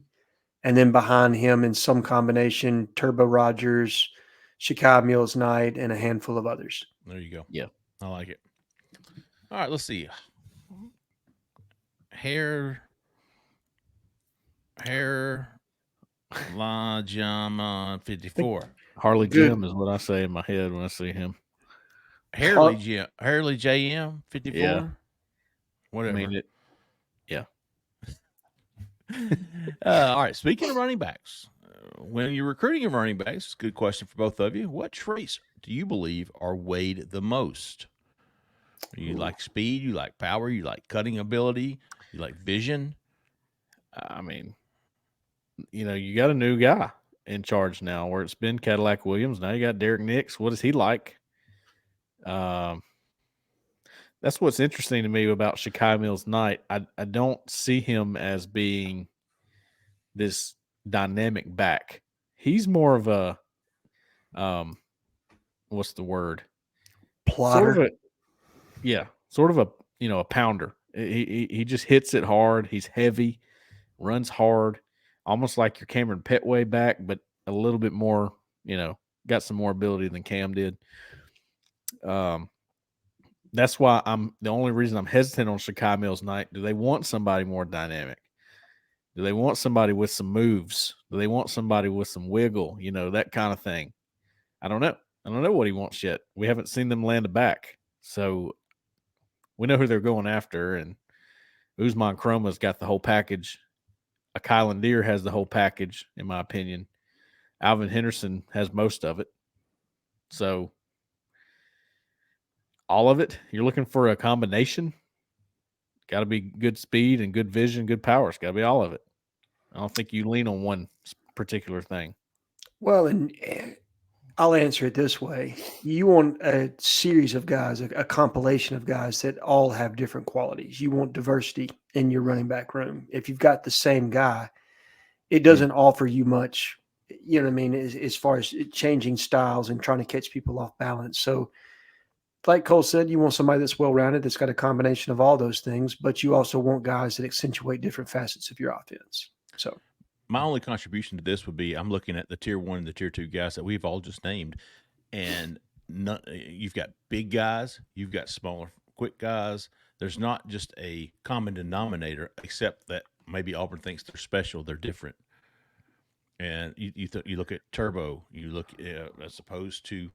And then behind him in some combination, Turbo Rogers, Shakai Mills-Knight, and a handful of others. There you go. Yeah. I like it. All right, let's see. Hair La Jama 54. Harley Jim is what I say in my head when I see him. Harley JM 54. Yeah. Whatever. Yeah. All right. Speaking of running backs, when you're recruiting your running backs, good question for both of you. What traits do you believe are weighed the most? You like speed? You like power? You like cutting ability? You like vision? You got a new guy in charge now where it's been Cadillac Williams. Now you got Derek Nix. What is he like? That's what's interesting to me about Shakai Mills-Knight. I don't see him as being this dynamic back. He's more of a, what's the word? Plotter. Sort of a pounder. He just hits it hard. He's heavy, runs hard, almost like your Cameron Petway back, but a little bit more, got some more ability than Cam did. That's why the only reason I'm hesitant on Shakai Mills-Knight. Do they want somebody more dynamic? Do they want somebody with some moves? Do they want somebody with some wiggle? That kind of thing. I don't know. I don't know what he wants yet. We haven't seen them land a back. So we know who they're going after. And Usman Chroma's got the whole package. A Kylan Deere has the whole package, in my opinion. Alvin Henderson has most of it. So all of it, you're looking for a combination. Got to be good speed and good vision, good power. It's got to be all of it. I don't think you lean on one particular thing. Well, and I'll answer it this way. You want a series of guys, a compilation of guys that all have different qualities. You want diversity in your running back room. If you've got the same guy, it doesn't offer you much, you know what I mean, as far as changing styles and trying to catch people off balance. So like Cole said, you want somebody that's well-rounded, that's got a combination of all those things, but you also want guys that accentuate different facets of your offense. So my only contribution to this would be I'm looking at the tier 1 and the tier 2 guys that we've all just named, and you've got big guys, you've got smaller, quick guys. There's not just a common denominator, except that maybe Auburn thinks they're special, they're different. And you look at Turbo, you look as opposed to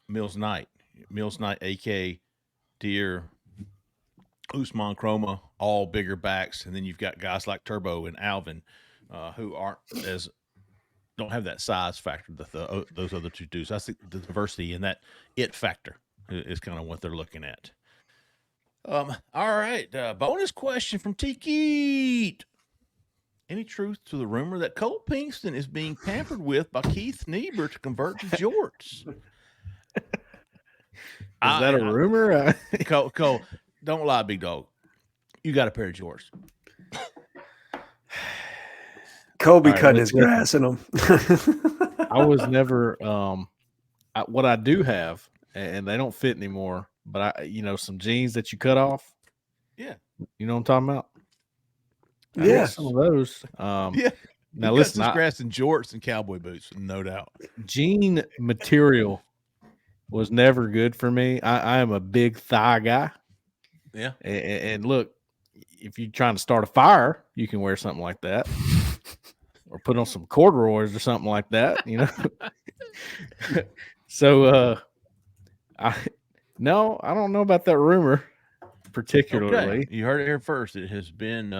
Mills Knight, AK, Deere, Usman Chroma, all bigger backs, and then you've got guys like Turbo and Alvin, who don't have that size factor that those other two do. So I think the diversity and that it factor is kind of what they're looking at. All right, bonus question from Tiki. Any truth to the rumor that Cole Pinkston is being pampered with by Keith Niebuhr to convert to jorts? Is that a rumor? Cole, don't lie, big dog. You got a pair of jorts. Kobe cutting his grass in them. I was never what I do have, and they don't fit anymore, but some jeans that you cut off. Yeah. You know what I'm talking about? Yeah. Some of those. Yeah. Now listen, grass in jorts and cowboy boots, no doubt. Jean material was never good for me. I am a big thigh guy. Yeah. And look, if you're trying to start a fire, you can wear something like that. Or put on some corduroys or something like that, So I don't know about that rumor particularly. Okay. You heard it here first. It has been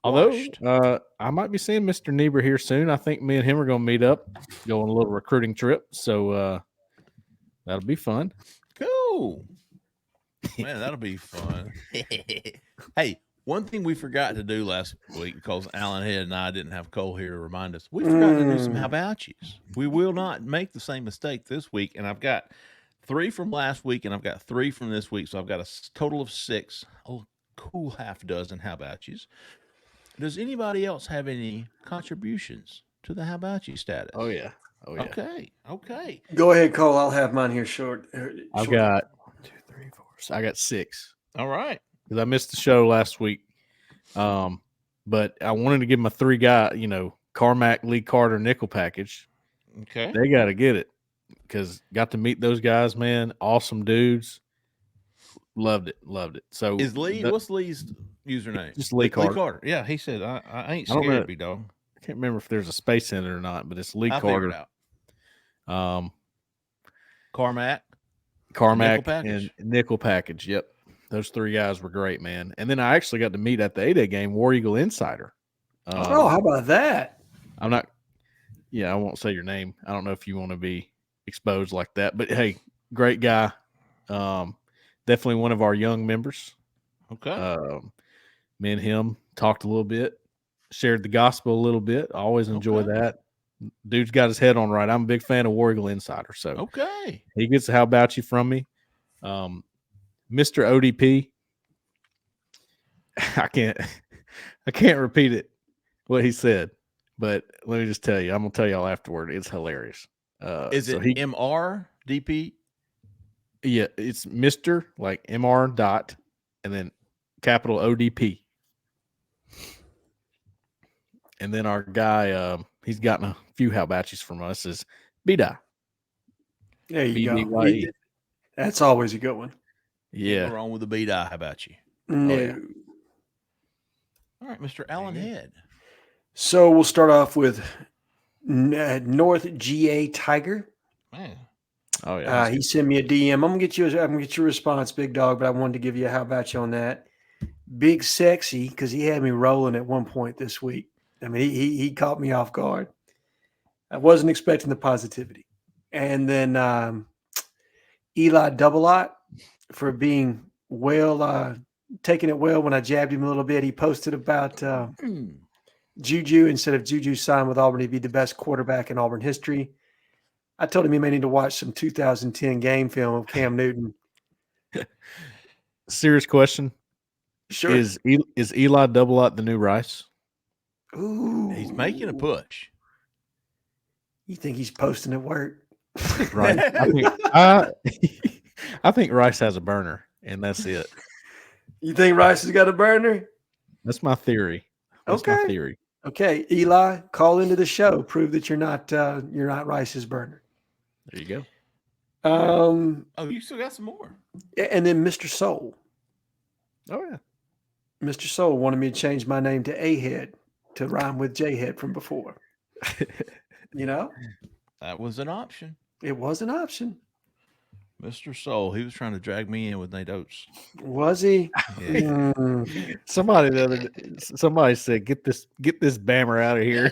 although I might be seeing Mr. Niebuhr here soon. I think me and him are going to meet up, go on a little recruiting trip. So that'll be fun. Cool. Man, that'll be fun. Hey, one thing we forgot to do last week because Alan Head and I didn't have Cole here to remind us. We forgot to do some how about yous. We will not make the same mistake this week. And I've got 3 from last week and I've got 3 from this week. So I've got a total of 6. Oh, cool half dozen how about yous. Does anybody else have any contributions to the how about you status? Oh, yeah. Okay. Go ahead, Cole. I'll have mine here short. I've got 1, 2, 3, 4. So I got 6. All right. Because I missed the show last week. But I wanted to give my 3 guy, Carmack, Lee Carter, nickel package. Okay. They got to get it because got to meet those guys, man. Awesome dudes. Loved it. So is Lee? What's Lee's username? Just Lee Carter. Lee Carter. Yeah, he said I ain't scared, big dog. I can't remember if there's a space in it or not, but it's Lee Carter. It out. Carmack, and nickel package. Yep, those 3 guys were great, man. And then I actually got to meet at the 8A game War Eagle Insider. How about that? I'm not. Yeah, I won't say your name. I don't know if you want to be exposed like that, but hey, great guy. Definitely one of our young members. Okay. Me and him talked a little bit, shared the gospel a little bit. I always enjoy that. Dude's got his head on right. I'm a big fan of War Eagle Insider. So he gets a how about you from me. Mr. ODP. I can't repeat it, what he said, but let me just tell you, I'm going to tell y'all afterward. It's hilarious. Is it MRDP? Yeah, it's Mr. like MR dot and then capital ODP. And then our guy, he's gotten a few how about yous from us is B-Dye. There you go. That's always a good one. Yeah. What's wrong with the B-Dye? How about you? No. Oh, yeah. All right, Mr. Alan Head. So we'll start off with North GA Tiger. Man. Oh yeah. He sent me a DM. I'm gonna get you a response, big dog. But I wanted to give you a how about you on that. Big Sexy, because he had me rolling at one point this week. I mean, he caught me off guard. I wasn't expecting the positivity. And then Eli Double-Lot for being taking it well when I jabbed him a little bit. He posted about Juju, instead of Juju signed with Auburn, he'd be the best quarterback in Auburn history. I told him he may need to watch some 2010 game film of Cam Newton. Serious question. Sure. Is Eli Double-Lot the new Rice? Ooh. He's making a push. You think he's posting at work? Right. I think Rice has a burner, and that's it. You think Rice has got a burner? That's my theory. That's my theory. Okay, Eli, call into the show. Prove that you're not Rice's burner. There you go. Oh, you still got some more. And then Mr. Soul. Oh yeah. Mr. Soul wanted me to change my name to A-Head to rhyme with J-Head from before. You know? That was an option. It was an option. Mr. Soul, he was trying to drag me in with Nate Oates. Was he? Yeah. Somebody said, get this bammer out of here.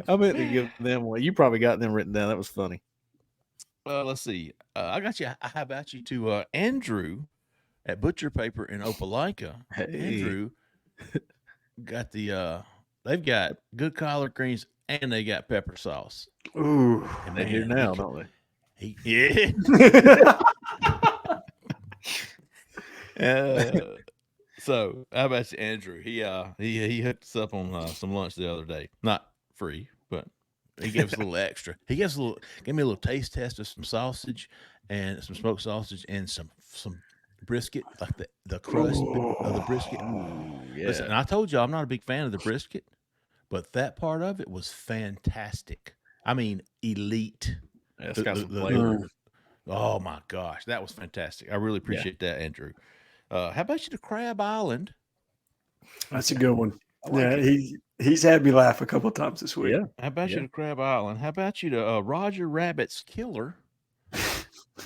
I meant to give them one. You probably got them written down. That was funny. Let's see. I got you. How about you to Andrew at Butcher Paper in Opelika? Hey. Andrew got they've got good collard greens and they got pepper sauce. Ooh. And they do now, don't they? Yeah. So how about you, Andrew? He hooked us up on some lunch the other day. Not free, but he gave us a little extra. He gave me a little taste test of some sausage and some smoked sausage and some brisket, like the crust of the brisket. Yeah. Listen, and I told you I'm not a big fan of the brisket, but that part of it was fantastic. I mean, elite. Yeah, it's got some flavor. Oh my gosh, that was fantastic. I really appreciate that, Andrew. How about you to Crab Island? That's a good one. He's had me laugh a couple of times this week. Yeah. How about you to Crab Island? How about you to Roger Rabbit's Killer,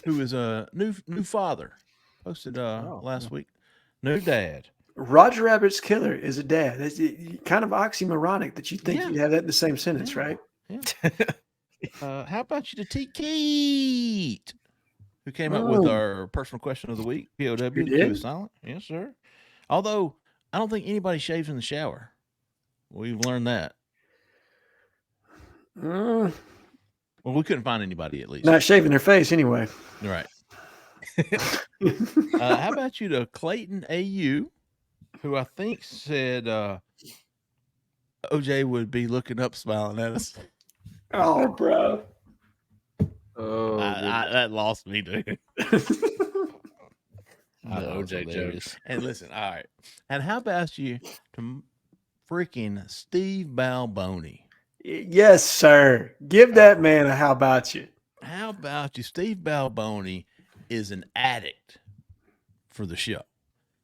who is a new father, posted last week. New dad. Roger Rabbit's Killer is a dad. It's kind of oxymoronic that you think you'd have that in the same sentence, right? Yeah. How about you to T. Keat, who came up with our personal question of the week? POW, the Q is silent. Yes, sir. Although I don't think anybody shaves in the shower. We've learned that. Well, we couldn't find anybody at least. Not shaving their face anyway. Right. How about you to Clayton AU, who I think said OJ would be looking up smiling at us. Oh, bro. Oh, that lost me, dude. OJ jokes. And listen, all right. And how about you to freaking Steve Balboni? Yes, sir. Give that man a how about you. How about you? Steve Balboni is an addict for the show.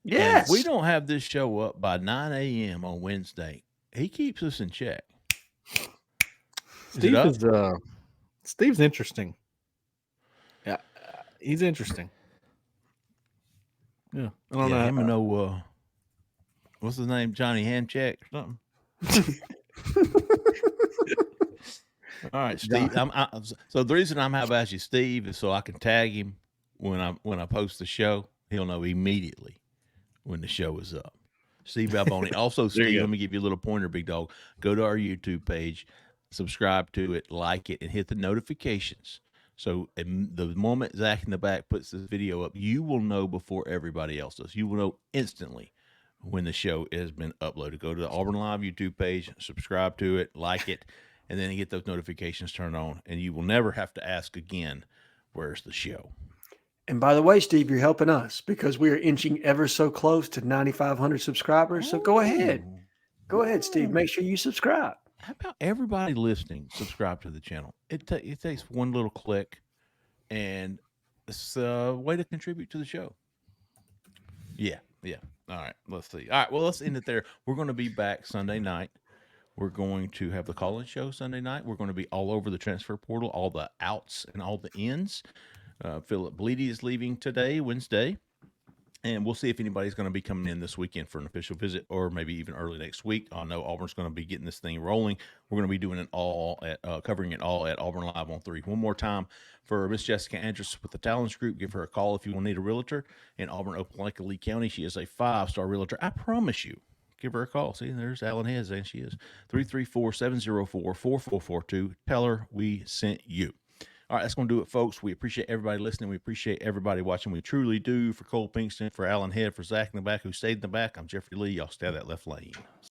Yes. And if we don't have this show up by 9 a.m. on Wednesday, he keeps us in check. Steve's interesting. Yeah, he's interesting. Yeah, I don't know. Him and what's his name? Johnny Handcheck or something. All right, Steve. So the reason I'm how about you, Steve, is so I can tag him when I post the show. He'll know immediately when the show is up. Steve Balboni. Also, Steve, let me give you a little pointer, big dog. Go to our YouTube page, subscribe to it, like it, and hit the notifications. So the moment Zach in the back puts this video up, you will know before everybody else does. You will know instantly when the show has been uploaded. Go to the Auburn Live YouTube page, subscribe to it, like it, and then get those notifications turned on. And you will never have to ask again, where's the show? And by the way, Steve, you're helping us because we are inching ever so close to 9,500 subscribers. So go ahead. Go ahead, Steve. Make sure you subscribe. How about everybody listening subscribe to the channel? It takes one little click, and it's a way to contribute to the show. Yeah. All right, let's see. All right, well, let's end it there. We're going to be back Sunday night We're going to have the call-in show Sunday night. We're going to be all over the transfer portal, all the outs and all the ins. Philip Bleedy is leaving today, Wednesday. And we'll see if anybody's going to be coming in this weekend for an official visit or maybe even early next week. I know Auburn's going to be getting this thing rolling. We're going to be doing it all at covering it all at Auburn Live on 3. One more time for Miss Jessica Andrus with the Talons Group. Give her a call if you will need a realtor in Auburn, Opelika, Lee County. She is a 5-star realtor. I promise you. Give her a call. See, there's Alan Hez, and she is 334-704-4442. Tell her we sent you. All right, that's going to do it, folks. We appreciate everybody listening. We appreciate everybody watching. We truly do. For Cole Pinkston, for Alan Head, for Zach in the back who stayed in the back, I'm Jeffrey Lee. Y'all stay out of that left lane.